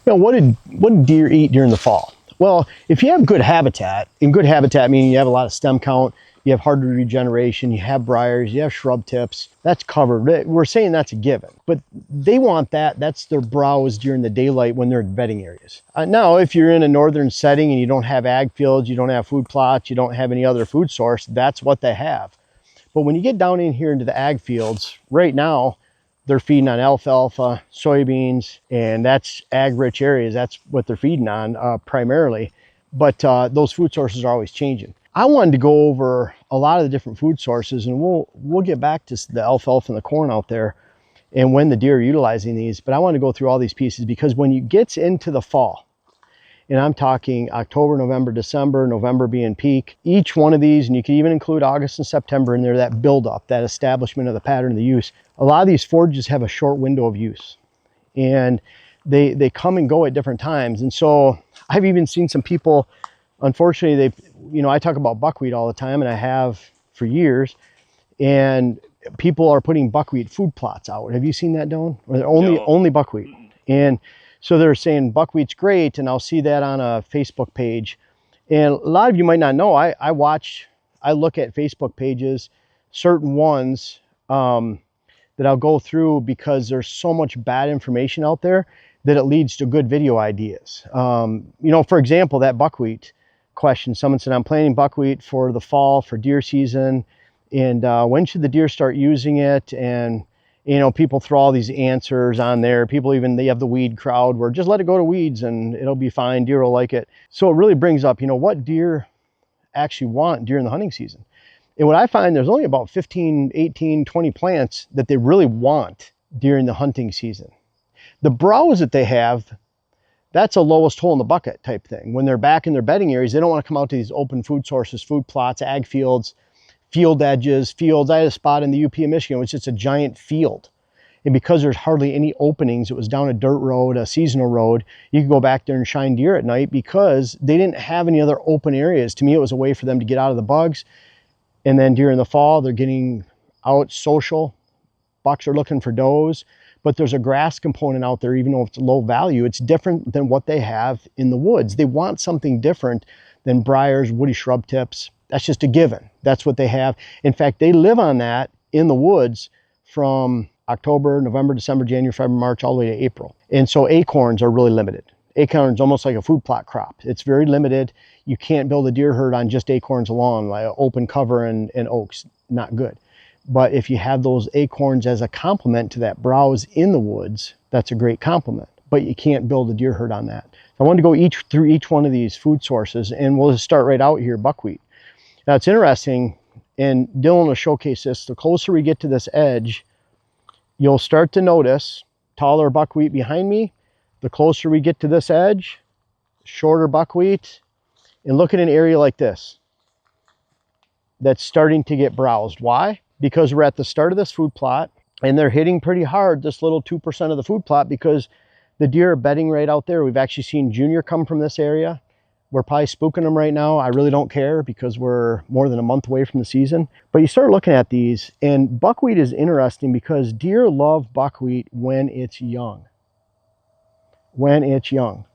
Now, what did deer eat during the fall? Well, if you have good habitat, and good habitat meaning you have a lot of stem count, you have harder regeneration, you have briars, you have shrub tips, that's covered. We're saying that's a given, but they want that. That's their browse during the daylight when they're in bedding areas. Now, if you're in a northern setting and you don't have ag fields, you don't have food plots, you don't have any other food source, that's what they have. But when you get down in here into the ag fields, right now, they're feeding on alfalfa, soybeans, and that's ag-rich areas. That's what they're feeding on primarily. But those food sources are always changing. I wanted to go over a lot of the different food sources, and we'll get back to the alfalfa and the corn out there and when the deer are utilizing these. But I want to go through all these pieces because when you get into the fall, and I'm talking October, November, December, November being peak, each one of these, and you can even include August and September in there, that buildup, that establishment of the pattern of the use. A lot of these forages have a short window of use, and they come and go at different times. And so I've even seen some people, unfortunately, I talk about buckwheat all the time, and I have for years, and people are putting buckwheat food plots out. Have you seen that, Don? Or only buckwheat? And so they're saying buckwheat's great, and I'll see that on a Facebook page. And a lot of you might not know, I look at Facebook pages, certain ones that I'll go through because there's so much bad information out there that it leads to good video ideas. For example, that buckwheat question, someone said, I'm planting buckwheat for the fall for deer season, and when should the deer start using it? And people throw all these answers on there. They have the weed crowd where just let it go to weeds and it'll be fine. Deer will like it. So it really brings up, what deer actually want during the hunting season. And what I find, there's only about 15, 18, 20 plants that they really want during the hunting season. The browse that they have, that's a lowest hole in the bucket type thing. When they're back in their bedding areas, they don't want to come out to these open food sources, food plots, ag fields, field edges, fields. I had a spot in the UP of Michigan, which is just a giant field. And because there's hardly any openings, it was down a dirt road, a seasonal road. You could go back there and shine deer at night because they didn't have any other open areas. To me, it was a way for them to get out of the bugs. And then during the fall, they're getting out social. Bucks are looking for does, but there's a grass component out there, even though it's low value. It's different than what they have in the woods. They want something different than briars, woody shrub tips. That's just a given. That's what they have. In fact, they live on that in the woods from October, November, December, January, February, March, all the way to April. And so acorns are really limited. Acorns almost like a food plot crop. It's very limited. You can't build a deer herd on just acorns alone, like open cover and oaks. Not good. But if you have those acorns as a complement to that browse in the woods, that's a great complement. But you can't build a deer herd on that. I wanted to go through each one of these food sources, and we'll just start right out here, buckwheat. Now it's interesting, and Dylan will showcase this. The closer we get to this edge, you'll start to notice taller buckwheat behind me. The closer we get to this edge, shorter buckwheat. And look at an area like this that's starting to get browsed. Why? Because we're at the start of this food plot, and they're hitting pretty hard this little 2% of the food plot because the deer are bedding right out there. We've actually seen Junior come from this area. We're probably spooking them right now. I really don't care because we're more than a month away from the season. But you start looking at these, and buckwheat is interesting because deer love buckwheat when it's young. When it's young.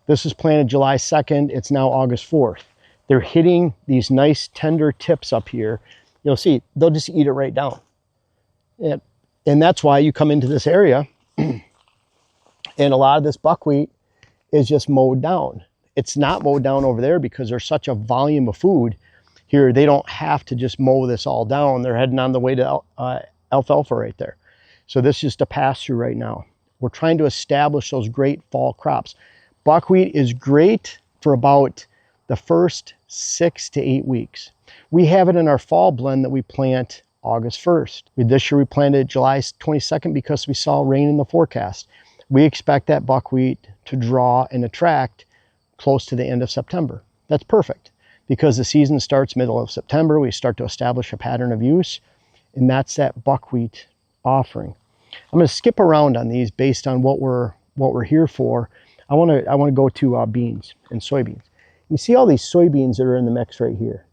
This is planted July 2nd. It's now August 4th. They're hitting these nice tender tips up here. You'll see, they'll just eat it right down. And that's why you come into this area and a lot of this buckwheat is just mowed down. It's not mowed down over there because there's such a volume of food here. They don't have to just mow this all down. They're heading on the way to alfalfa right there. So this is just a pass through right now. We're trying to establish those great fall crops. Buckwheat is great for about the first 6 to 8 weeks. We have it in our fall blend that we plant August 1st. This year we planted July 22nd because we saw rain in the forecast. We expect that buckwheat to draw and attract close to the end of September. That's perfect because the season starts middle of September. We start to establish a pattern of use, and that's that buckwheat offering. I'm going to skip around on these based on what we're here for. I want to go to beans and soybeans. You see all these soybeans that are in the mix right here.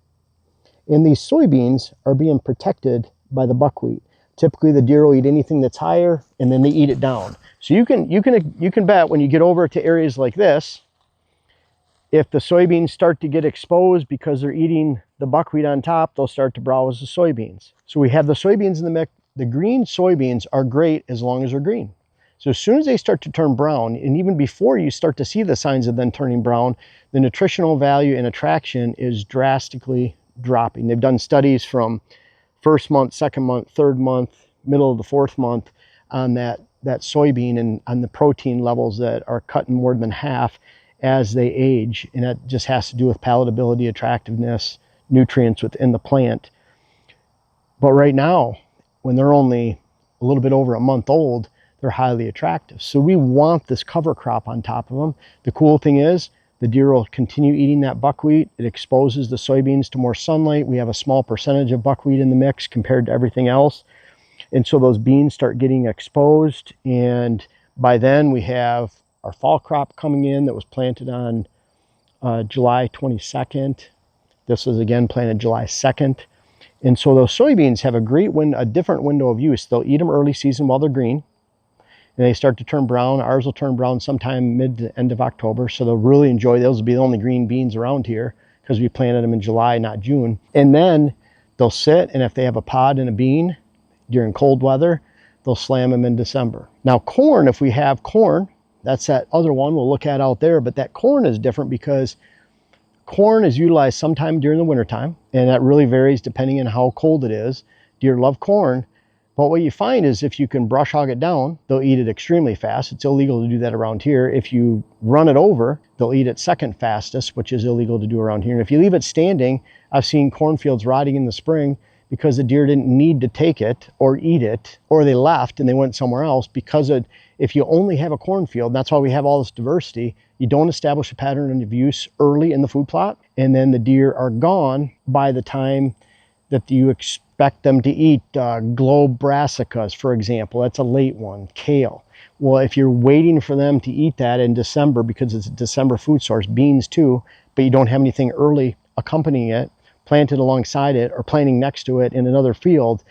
And these soybeans are being protected by the buckwheat. Typically the deer will eat anything that's higher, and then they eat it down. So you can bet when you get over to areas like this, if the soybeans start to get exposed because they're eating the buckwheat on top, they'll start to browse the soybeans. So we have the soybeans in the mix. The green soybeans are great as long as they're green. So as soon as they start to turn brown, and even before you start to see the signs of them turning brown, the nutritional value and attraction is drastically dropping. They've done studies from first month, second month, third month, middle of the fourth month on that soybean and on the protein levels that are cut in more than half as they age. And that just has to do with palatability, attractiveness, nutrients within the plant. But right now, when they're only a little bit over a month old, they're highly attractive. So we want this cover crop on top of them. The cool thing is the deer will continue eating that buckwheat. It exposes the soybeans to more sunlight. We have a small percentage of buckwheat in the mix compared to everything else. And so those beans start getting exposed. And by then we have our fall crop coming in that was planted on July 22nd. This was again planted July 2nd. And so those soybeans have a different window of use. They'll eat them early season while they're green. And they start to turn brown. Ours will turn brown sometime mid to end of October. So they'll really enjoy those. Will be the only green beans around here because we planted them in July, not June. And then they'll sit, and if they have a pod and a bean during cold weather, they'll slam them in December. Now corn, if we have corn, that's that other one we'll look at out there. But that corn is different because corn is utilized sometime during the wintertime, and that really varies depending on how cold it is. Deer love corn. But what you find is if you can brush hog it down, they'll eat it extremely fast. It's illegal to do that around here. If you run it over, they'll eat it second fastest, which is illegal to do around here. And if you leave it standing, I've seen cornfields rotting in the spring because the deer didn't need to take it or eat it, or they left and they went somewhere else. Because if you only have a cornfield, that's why we have all this diversity, you don't establish a pattern of use early in the food plot, and then the deer are gone by the time that you expect them to eat. Globe brassicas, for example, that's a late one. Kale. Well, if you're waiting for them to eat that in December because it's a December food source, beans too, but you don't have anything early accompanying it, planted alongside it or planting next to it in another field,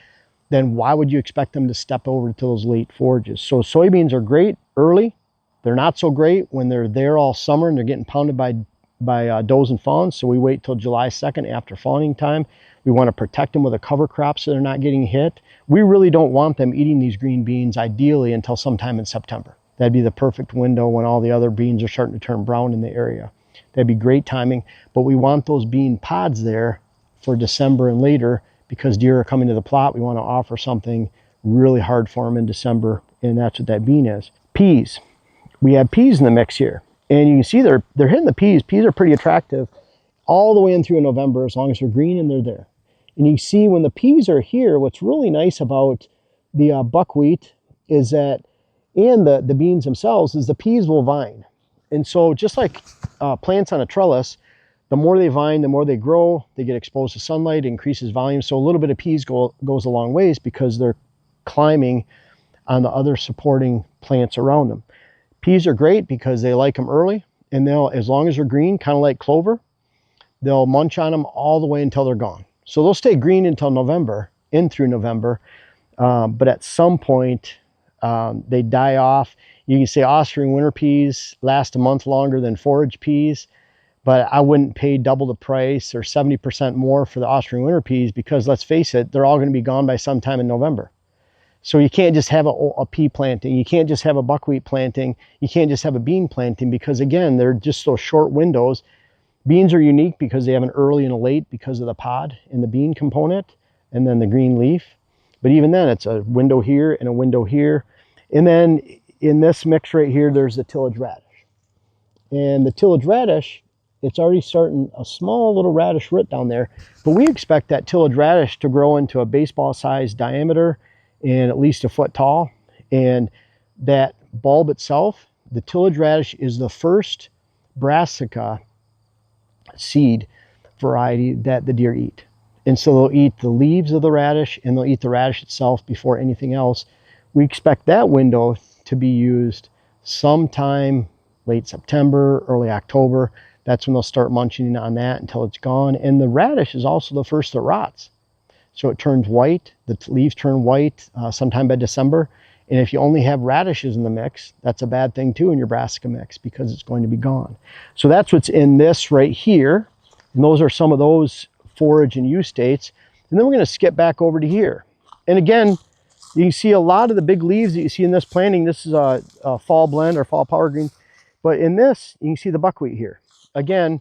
then why would you expect them to step over to those late forages? So soybeans are great early. They're not so great when they're there all summer and they're getting pounded by does and fawns. So we wait till July 2nd after fawning time. We want to protect them with a cover crop so they're not getting hit. We really don't want them eating these green beans ideally until sometime in September. That'd be the perfect window when all the other beans are starting to turn brown in the area. That'd be great timing, but we want those bean pods there for December and later because deer are coming to the plot. We want to offer something really hard for them in December, and that's what that bean is. Peas. We have peas in the mix here, and you can see they're hitting the peas. Peas are pretty attractive all the way in through November as long as they're green and they're there. And you see when the peas are here, what's really nice about the buckwheat is that, and the beans themselves, is the peas will vine. And so just like plants on a trellis, the more they vine, the more they grow, they get exposed to sunlight, increases volume. So a little bit of peas goes a long ways because they're climbing on the other supporting plants around them. Peas are great because they like them early, and they'll, as long as they're green, kind of like clover, they'll munch on them all the way until they're gone. So they'll stay green until November, in through November, but at some point they die off. You can say Austrian winter peas last a month longer than forage peas, but I wouldn't pay double the price or 70% more for the Austrian winter peas because, let's face it, they're all going to be gone by sometime in November. So you can't just have a pea planting. You can't just have a buckwheat planting. You can't just have a bean planting because, again, they're just those short windows. Beans are unique because they have an early and a late because of the pod and the bean component and then the green leaf. But even then, it's a window here and a window here. And then in this mix right here, there's the tillage radish. And the tillage radish, it's already starting a small little radish root down there. But we expect that tillage radish to grow into a baseball-sized diameter and at least a foot tall. And that bulb itself, the tillage radish, is the first Brassica seed variety that the deer eat. And so they'll eat the leaves of the radish and they'll eat the radish itself before anything else. We expect that window to be used sometime late September, early October. That's when they'll start munching on that until it's gone. And the radish is also the first that rots. So it turns white, the leaves turn white sometime by December. And if you only have radishes in the mix, that's a bad thing too in your brassica mix because it's going to be gone. So that's what's in this right here. And those are some of those forage and use states. And then we're going to skip back over to here. And again, you can see a lot of the big leaves that you see in this planting. This is a fall blend or fall power green. But in this, you can see the buckwheat here. Again,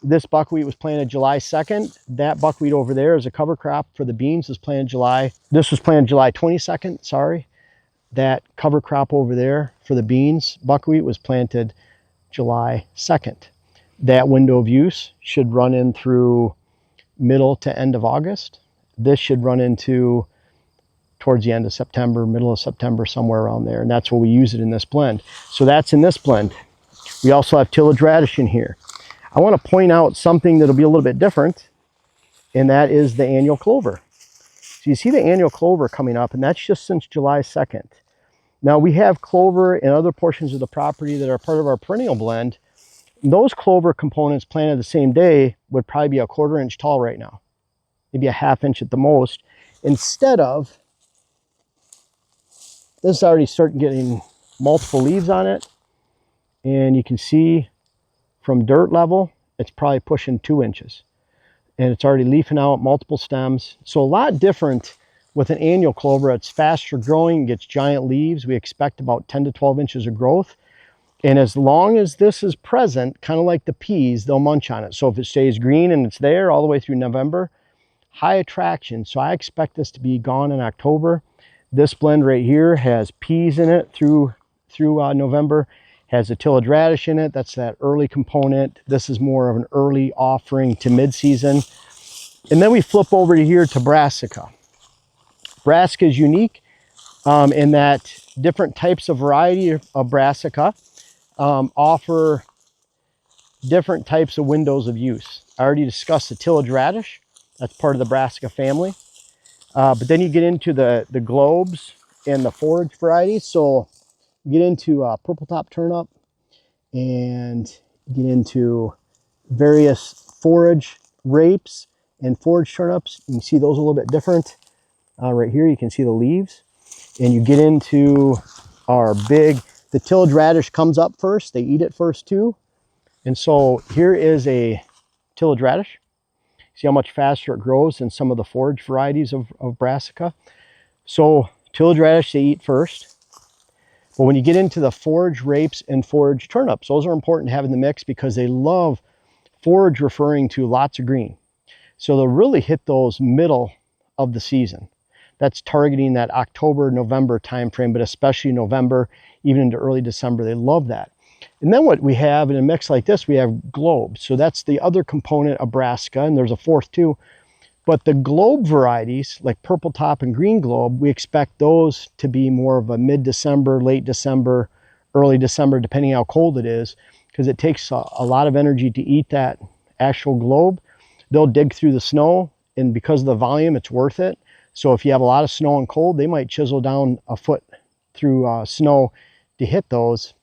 this buckwheat was planted July 2nd. That buckwheat over there is a cover crop for the beans. Was planted July. This was planted July 22nd, sorry. That cover crop over there for the beans, buckwheat, was planted July 2nd. That window of use should run in through middle to end of August. This should run into towards the end of September, middle of September, somewhere around there. And that's where we use it in this blend. So that's in this blend. We also have tillage radish in here. I want to point out something that'll be a little bit different, and that is the annual clover. So you see the annual clover coming up, and that's just since July 2nd. Now we have clover in other portions of the property that are part of our perennial blend. Those clover components planted the same day would probably be a 1/4 inch tall right now, maybe a 1/2 inch at the most. Instead of, this is already starting getting multiple leaves on it. And you can see from dirt level, it's probably pushing 2 inches. And it's already leafing out multiple stems. So a lot different with an annual clover. It's faster growing, gets giant leaves. We expect about 10 to 12 inches of growth. And as long as this is present, kind of like the peas, they'll munch on it. So if it stays green and it's there all the way through November, high attraction. So I expect this to be gone in October. This blend right here has peas in it through November, has a tillage radish in it. That's that early component. This is more of an early offering to mid-season. And then we flip over to here to Brassica. Brassica is unique in that different types of variety of Brassica offer different types of windows of use. I already discussed the tillage radish. That's part of the Brassica family. But then you get into the globes and the forage varieties. So you get into purple top turnip and get into various forage rapes and forage turnips. You can see those a little bit different. Right here you can see the leaves. And you get into our the tillage radish comes up first. They eat it first too. And so here is a tillage radish. See how much faster it grows than some of the forage varieties of Brassica. So tillage radish they eat first. But when you get into the forage rapes and forage turnips, those are important to have in the mix because they love forage, referring to lots of green. So they'll really hit those middle of the season. That's targeting that October, November timeframe, but especially November, even into early December. They love that. And then what we have in a mix like this, we have globes. So that's the other component of Brassica, and there's a fourth too. But the globe varieties, like purple top and green globe, we expect those to be more of a mid-December, late December, early December, depending how cold it is, because it takes a lot of energy to eat that actual globe. They'll dig through the snow, and because of the volume, it's worth it. So if you have a lot of snow and cold, they might chisel down a foot through snow to hit those.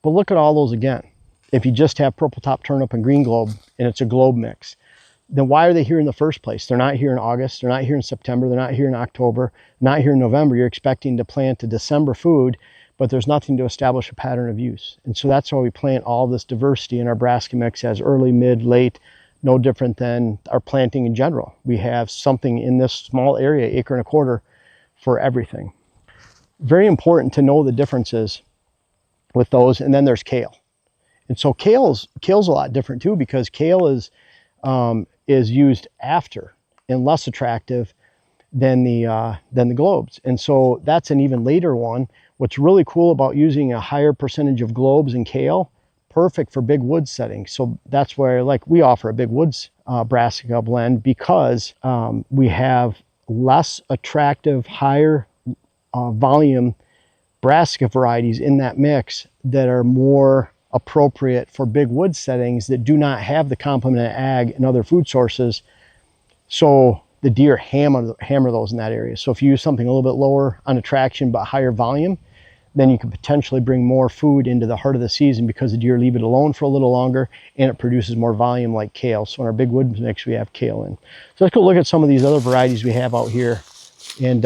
But look at all those again. If you just have purple top turnip and green globe, and it's a globe mix, then why are they here in the first place? They're not here in August, they're not here in September, they're not here in October, not here in November. You're expecting to plant a December food, but there's nothing to establish a pattern of use. And so that's why we plant all this diversity in our Brassica mix as early, mid, late, no different than our planting in general. We have something in this small area, 1.25 acres, for everything. Very important to know the differences with those. And then there's kale. And so kale's a lot different too, because kale is used after and less attractive than the globes. And so that's an even later one. What's really cool about using a higher percentage of globes in kale, perfect for big woods settings. So that's where we offer a big woods Brassica blend, because we have less attractive, higher volume Brassica varieties in that mix that are more appropriate for big wood settings that do not have the complement of ag and other food sources. So the deer hammer those in that area. So if you use something a little bit lower on attraction but higher volume, then you can potentially bring more food into the heart of the season because the deer leave it alone for a little longer and it produces more volume like kale. So in our big wood mix, we have kale in. So let's go look at some of these other varieties we have out here. And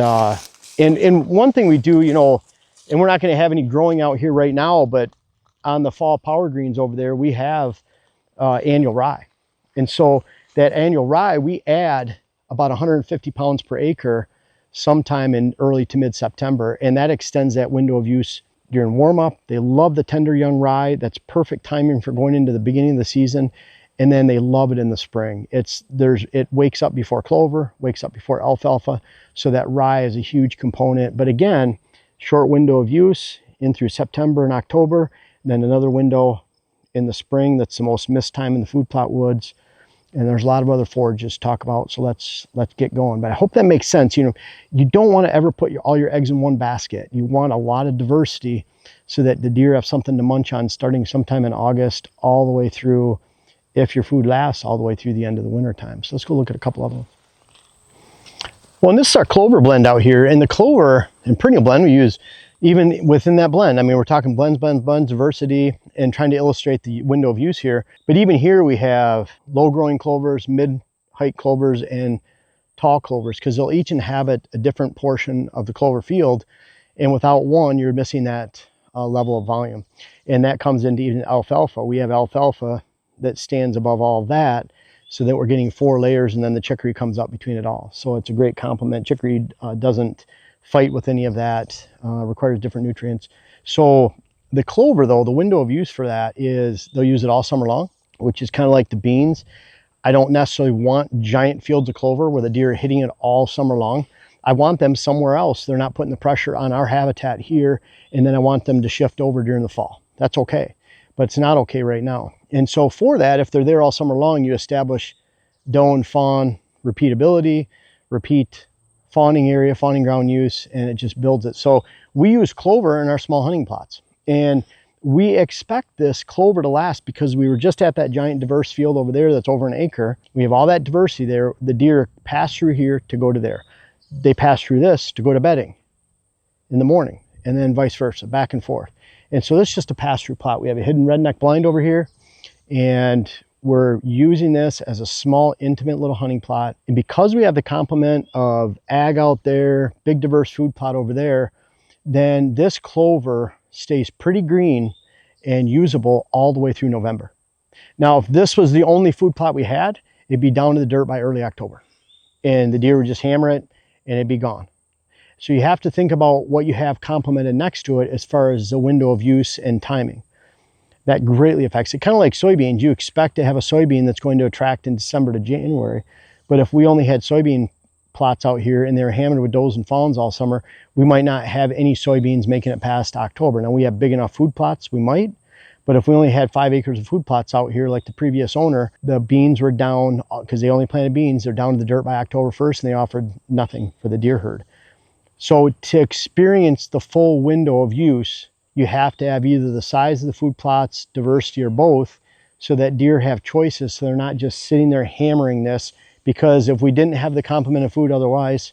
one thing we do, you know, and we're not going to have any growing out here right now, but on the fall power greens over there, we have annual rye. And so that annual rye, we add about 150 pounds per acre sometime in early to mid-September, and that extends that window of use during warm-up. They love the tender young rye. That's perfect timing for going into the beginning of the season, and then they love it in the spring. It wakes up before clover, wakes up before alfalfa, so that rye is a huge component. But again, short window of use in through September and October, and then another window in the spring. That's the most missed time in the food plot woods. And there's a lot of other forages to talk about, so let's get going. But I hope that makes sense. You know, you don't want to ever put all your eggs in one basket. You want a lot of diversity so that the deer have something to munch on starting sometime in August all the way through, if your food lasts, all the way through the end of the winter time. So let's go look at a couple of them. Well, and this is our clover blend out here. And the clover and perennial blend we use even within that blend. I mean, we're talking blends, diversity, and trying to illustrate the window of use here. But even here we have low growing clovers, mid height clovers, and tall clovers, because they'll each inhabit a different portion of the clover field. And without one, you're missing that level of volume. And that comes into even alfalfa. We have alfalfa that stands above all of that, so that we're getting 4 layers, and then the chicory comes up between it all. So it's a great complement. Chicory doesn't fight with any of that, requires different nutrients. So the clover, though, the window of use for that is they'll use it all summer long, which is kind of like the beans. I don't necessarily want giant fields of clover where the deer are hitting it all summer long. I want them somewhere else. They're not putting the pressure on our habitat here, and then I want them to shift over during the fall. That's okay, but it's not okay right now. And so for that, if they're there all summer long, you establish doe and fawn repeatability, repeat fawning area, fawning ground use, and it just builds it. So we use clover in our small hunting plots, and we expect this clover to last because we were just at that giant diverse field over there that's over an acre. We have all that diversity there. The deer pass through here to go to there. They pass through this to go to bedding in the morning, and then vice versa, back and forth. And so this is just a pass-through plot. We have a hidden redneck blind over here, and we're using this as a small, intimate little hunting plot. And because we have the complement of ag out there, big diverse food plot over there, then this clover stays pretty green and usable all the way through November. Now, if this was the only food plot we had, it'd be down to the dirt by early October. And the deer would just hammer it and it'd be gone. So you have to think about what you have complemented next to it as far as the window of use and timing. That greatly affects it. Kind of like soybeans, you expect to have a soybean that's going to attract in December to January. But if we only had soybean plots out here and they're hammered with does and fawns all summer, we might not have any soybeans making it past October. Now we have big enough food plots, we might, but if we only had 5 acres of food plots out here like the previous owner, the beans were down, because they only planted beans, they're down to the dirt by October 1st, and they offered nothing for the deer herd. So to experience the full window of use, you have to have either the size of the food plots, diversity, or both, so that deer have choices, so they're not just sitting there hammering this. Because if we didn't have the complement of food otherwise,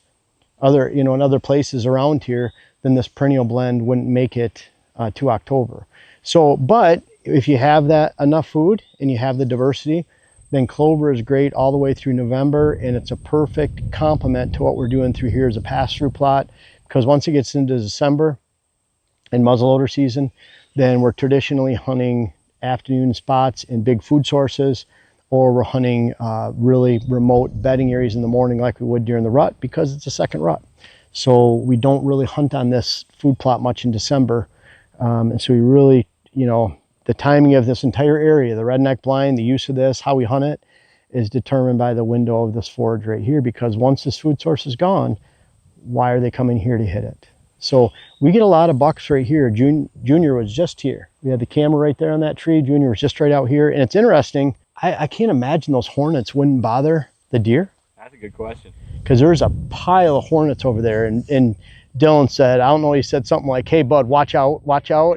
in other places around here, then this perennial blend wouldn't make it to October. So, but if you have that enough food and you have the diversity, then clover is great all the way through November, and it's a perfect complement to what we're doing through here as a pass-through plot. Because once it gets into December and muzzleloader season, then we're traditionally hunting afternoon spots in big food sources, or we're hunting really remote bedding areas in the morning like we would during the rut, because it's a second rut. So we don't really hunt on this food plot much in December. And so we really, the timing of this entire area, the redneck blind, the use of this, how we hunt it, is determined by the window of this forage right here. Because once this food source is gone, why are they coming here to hit it? So we get a lot of bucks right here. Junior was just here. We had the camera right there on that tree. Junior was just right out here. And it's interesting, I can't imagine those hornets wouldn't bother the deer. That's a good question. Because there's a pile of hornets over there. And Dylan said, I don't know, he said something like, hey, bud, watch out.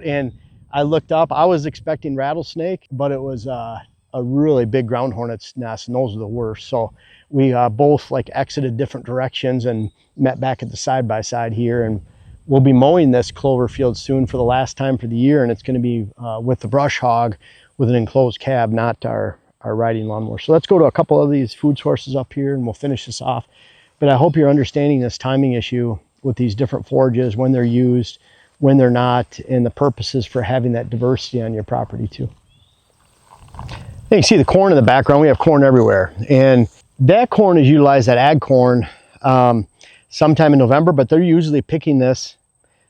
And I looked up. I was expecting rattlesnake, but it was a really big ground hornet's nest, and those are the worst. So we both exited different directions and met back at the side-by-side here, and We'll be mowing this clover field soon for the last time for the year, and it's going to be with the brush hog with an enclosed cab, not our riding lawnmower. So let's go to a couple of these food sources up here and we'll finish this off. But I hope you're understanding this timing issue with these different forages, when they're used, when they're not, and the purposes for having that diversity on your property too. You can see the corn in the background. We have corn everywhere, and that corn is utilized, that ag corn, sometime in November, but they're usually picking this.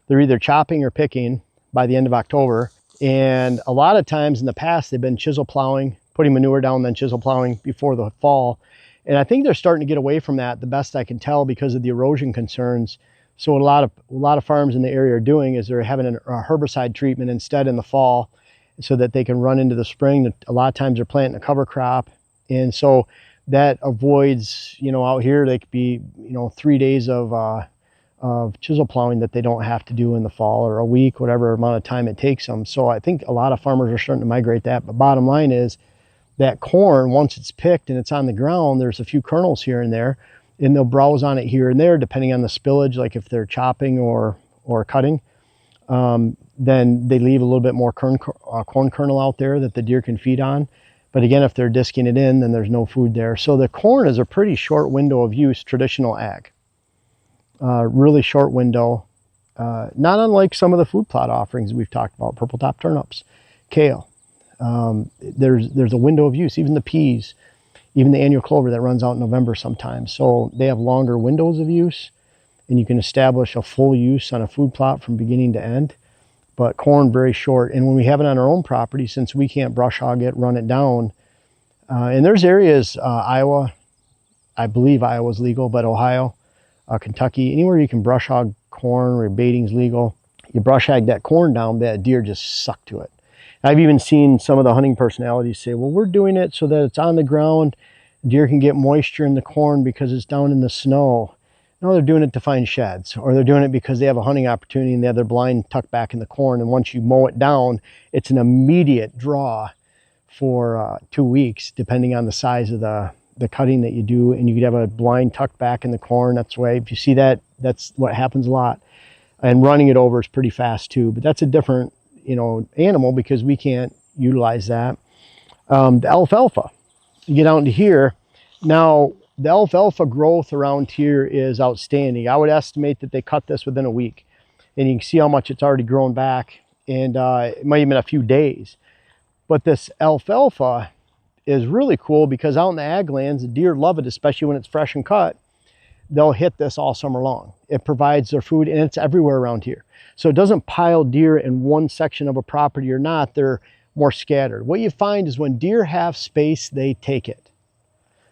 They're either chopping or picking by the end of October. And a lot of times in the past, they've been chisel plowing, putting manure down, then chisel plowing before the fall. And I think they're starting to get away from that, the best I can tell, because of the erosion concerns. So what a lot of farms in the area are doing is they're having a herbicide treatment instead in the fall, so that they can run into the spring. A lot of times they're planting a cover crop. And so that avoids, out here, they could be, 3 days of chisel plowing that they don't have to do in the fall, or a week, whatever amount of time it takes them. So I think a lot of farmers are starting to migrate that. But bottom line is that corn, once it's picked and it's on the ground, there's a few kernels here and there, and they'll browse on it here and there, depending on the spillage, like if they're chopping or cutting. Then they leave a little bit more corn kernel out there that the deer can feed on. But again, if they're disking it in, then there's no food there. So the corn is a pretty short window of use, traditional ag. Really short window, not unlike some of the food plot offerings we've talked about, purple top turnips, kale. There's a window of use, even the peas, even the annual clover that runs out in November sometimes. So they have longer windows of use, and you can establish a full use on a food plot from beginning to end. But corn, very short. And when we have it on our own property, since we can't brush hog it, run it down, and there's areas, Iowa, I believe Iowa's legal, but Ohio, Kentucky, anywhere you can brush hog corn where baiting's legal, you brush hog that corn down, that deer just suck to it. I've even seen some of the hunting personalities say, well, we're doing it so that it's on the ground, deer can get moisture in the corn because it's down in the snow. No, they're doing it to find sheds, or they're doing it because they have a hunting opportunity and they have their blind tucked back in the corn. And once you mow it down, it's an immediate draw for 2 weeks, depending on the size of the cutting that you do. And you could have a blind tucked back in the corn. That's the way, if you see that, that's what happens a lot. And running it over is pretty fast too, but that's a different, animal, because we can't utilize that. The alfalfa, you get out into here. Now, the alfalfa growth around here is outstanding. I would estimate that they cut this within a week, and you can see how much it's already grown back, and it might have been a few days. But this alfalfa is really cool because out in the ag lands, the deer love it, especially when it's fresh and cut. They'll hit this all summer long. It provides their food, and it's everywhere around here. So it doesn't pile deer in one section of a property or not. They're more scattered. What you find is when deer have space, they take it.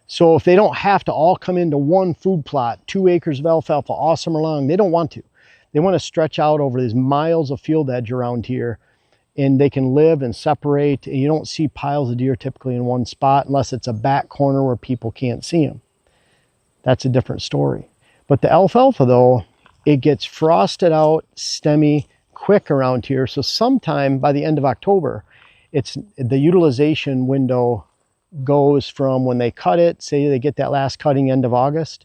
So if they don't have to all come into one food plot, 2 acres of alfalfa all summer long, they don't want to. They want to stretch out over these miles of field edge around here, and they can live and separate. And you don't see piles of deer typically in one spot unless it's a back corner where people can't see them. That's a different story. But the alfalfa, though, it gets frosted out, stemmy, quick around here. So sometime by the end of October, it's the utilization window goes from when they cut it, say they get that last cutting end of August,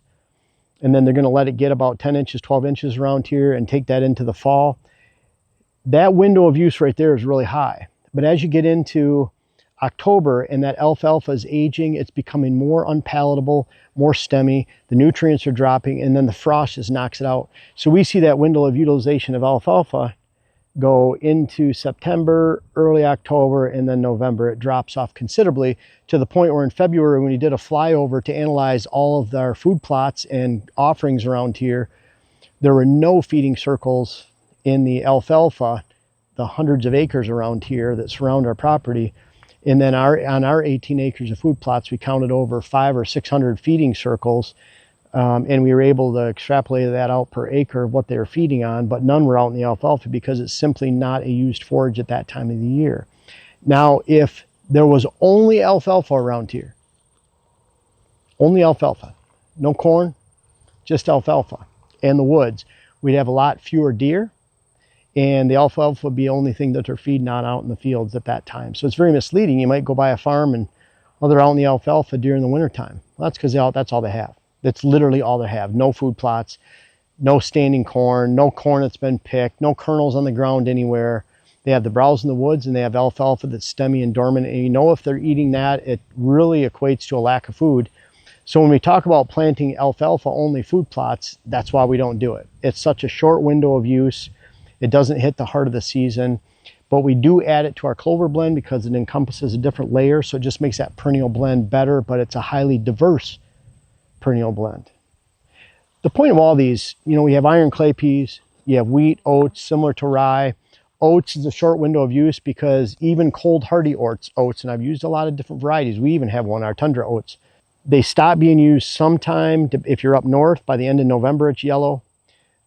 and then they're going to let it get about 10 inches, 12 inches around here and take that into the fall. That window of use right there is really high. But as you get into October and that alfalfa is aging, it's becoming more unpalatable, more stemmy, the nutrients are dropping, and then the frost just knocks it out. So we see that window of utilization of alfalfa go into September, early October, and then November. It drops off considerably to the point where in February, when we did a flyover to analyze all of our food plots and offerings around here, there were no feeding circles in the alfalfa, the hundreds of acres around here that surround our property. And then on our 18 acres of food plots, we counted over 500 or 600 feeding circles. And we were able to extrapolate that out per acre of what they were feeding on, but none were out in the alfalfa because it's simply not a used forage at that time of the year. Now, if there was only alfalfa around here, only alfalfa, no corn, just alfalfa and the woods, we'd have a lot fewer deer, and the alfalfa would be the only thing that they're feeding on out in the fields at that time. So it's very misleading. You might go by a farm and, well, they're out in the alfalfa during the wintertime. Well, that's because that's all they have. That's literally all they have. No food plots, no standing corn, no corn that's been picked, no kernels on the ground anywhere. They have the browse in the woods, and they have alfalfa that's stemmy and dormant. And you know, if they're eating that, it really equates to a lack of food. So when we talk about planting alfalfa only food plots, that's why we don't do it. It's such a short window of use. It doesn't hit the heart of the season, but we do add it to our clover blend because it encompasses a different layer. So it just makes that perennial blend better, but it's a highly diverse perennial blend. The point of all these, you know, we have iron clay peas, you have wheat, oats, similar to rye. Oats is a short window of use because even cold hardy oats, and I've used a lot of different varieties. We even have one, our tundra oats. They stop being used sometime. If you're up north, by the end of November, it's yellow.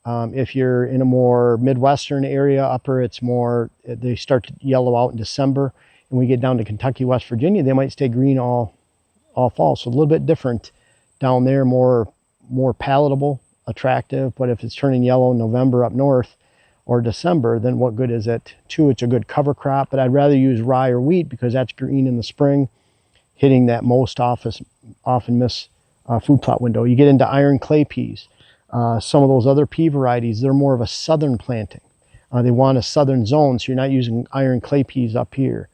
If you're in a more Midwestern area, upper, it's more, they start to yellow out in December. And we get down to Kentucky, West Virginia, they might stay green all fall. So a little bit different down there, more palatable, attractive. But if it's turning yellow in November up north or December, then what good is it? Two, it's a good cover crop, but I'd rather use rye or wheat because that's green in the spring, hitting that most often miss food plot window. You get into iron clay peas. Some of those other pea varieties, they're more of a southern planting. They want a southern zone, so you're not using iron clay peas up here.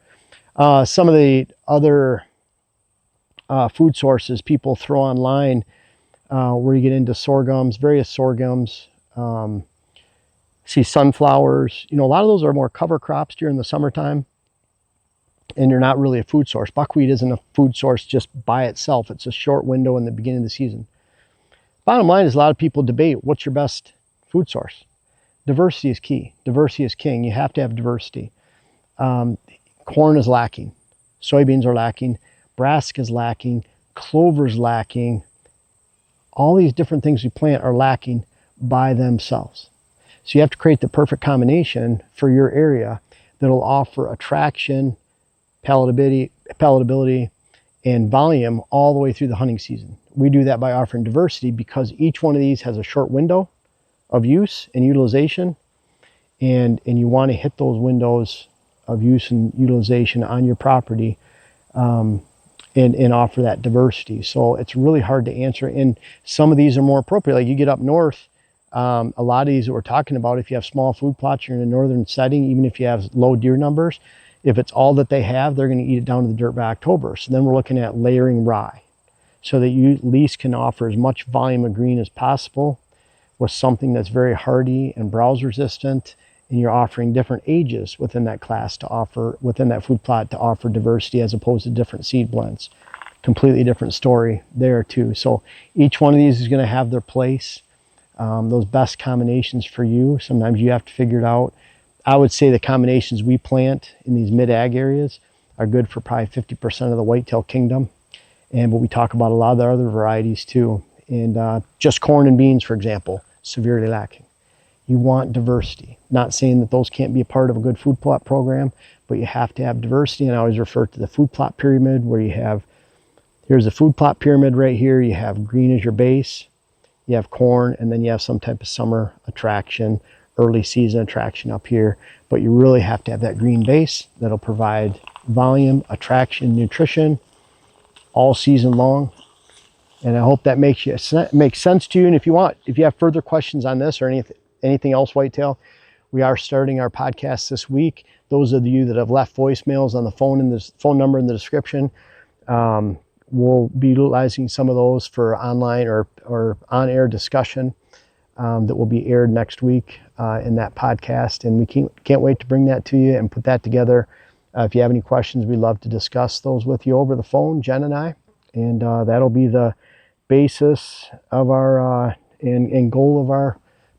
Some of the other food sources people throw online where you get into sorghums, various sorghums, see sunflowers. You know, a lot of those are more cover crops during the summertime, and they're not really a food source. Buckwheat isn't a food source just by itself. It's a short window in the beginning of the season. Bottom line is a lot of people debate what's your best food source. Diversity is key. Diversity is king. You have to have diversity. Corn is lacking. Soybeans are lacking. Brassica is lacking. Clover is lacking. All these different things we plant are lacking by themselves. So you have to create the perfect combination for your area that'll offer attraction, palatability, and volume all the way through the hunting season. We do that by offering diversity because each one of these has a short window of use and utilization, and you want to hit those windows of use and utilization on your property and offer that diversity. So it's really hard to answer, and some of these are more appropriate. Like you get up north, a lot of these that we're talking about, if you have small food plots, you're in a northern setting, even if you have low deer numbers, if it's all that they have, they're going to eat it down to the dirt by October. So then we're looking at layering rye so that you at least can offer as much volume of green as possible with something that's very hardy and browse resistant, and you're offering different ages within that class to offer, within that food plot, to offer diversity as opposed to different seed blends. Completely different story there too. So each one of these is going to have their place. Those best combinations for you, sometimes you have to figure it out. I would say the combinations we plant in these mid-ag areas are good for probably 50% of the whitetail kingdom. But we talk about a lot of the other varieties too. And just corn and beans, for example, severely lacking. You want diversity. Not saying that those can't be a part of a good food plot program, but you have to have diversity. And I always refer to the food plot pyramid where you have, here's the food plot pyramid right here. You have green as your base, you have corn, and then you have some type of summer attraction, early season attraction up here. But you really have to have that green base that'll provide volume, attraction, nutrition all season long. And I hope that makes sense to you. And if you have further questions on this or anything else whitetail, we are starting our podcast this week. Those of you that have left voicemails on the phone and the phone number in the description, we'll be utilizing some of those for online or on-air discussion that will be aired next week in that podcast. And we can't wait to bring that to you and put that together. If you have any questions, we'd love to discuss those with you over the phone, Jen and I. And that'll be the basis of our and goal of our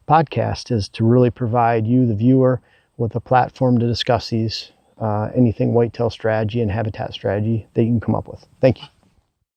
podcast, is to really provide you, the viewer, with a platform to discuss these anything whitetail strategy and habitat strategy that you can come up with. Thank you.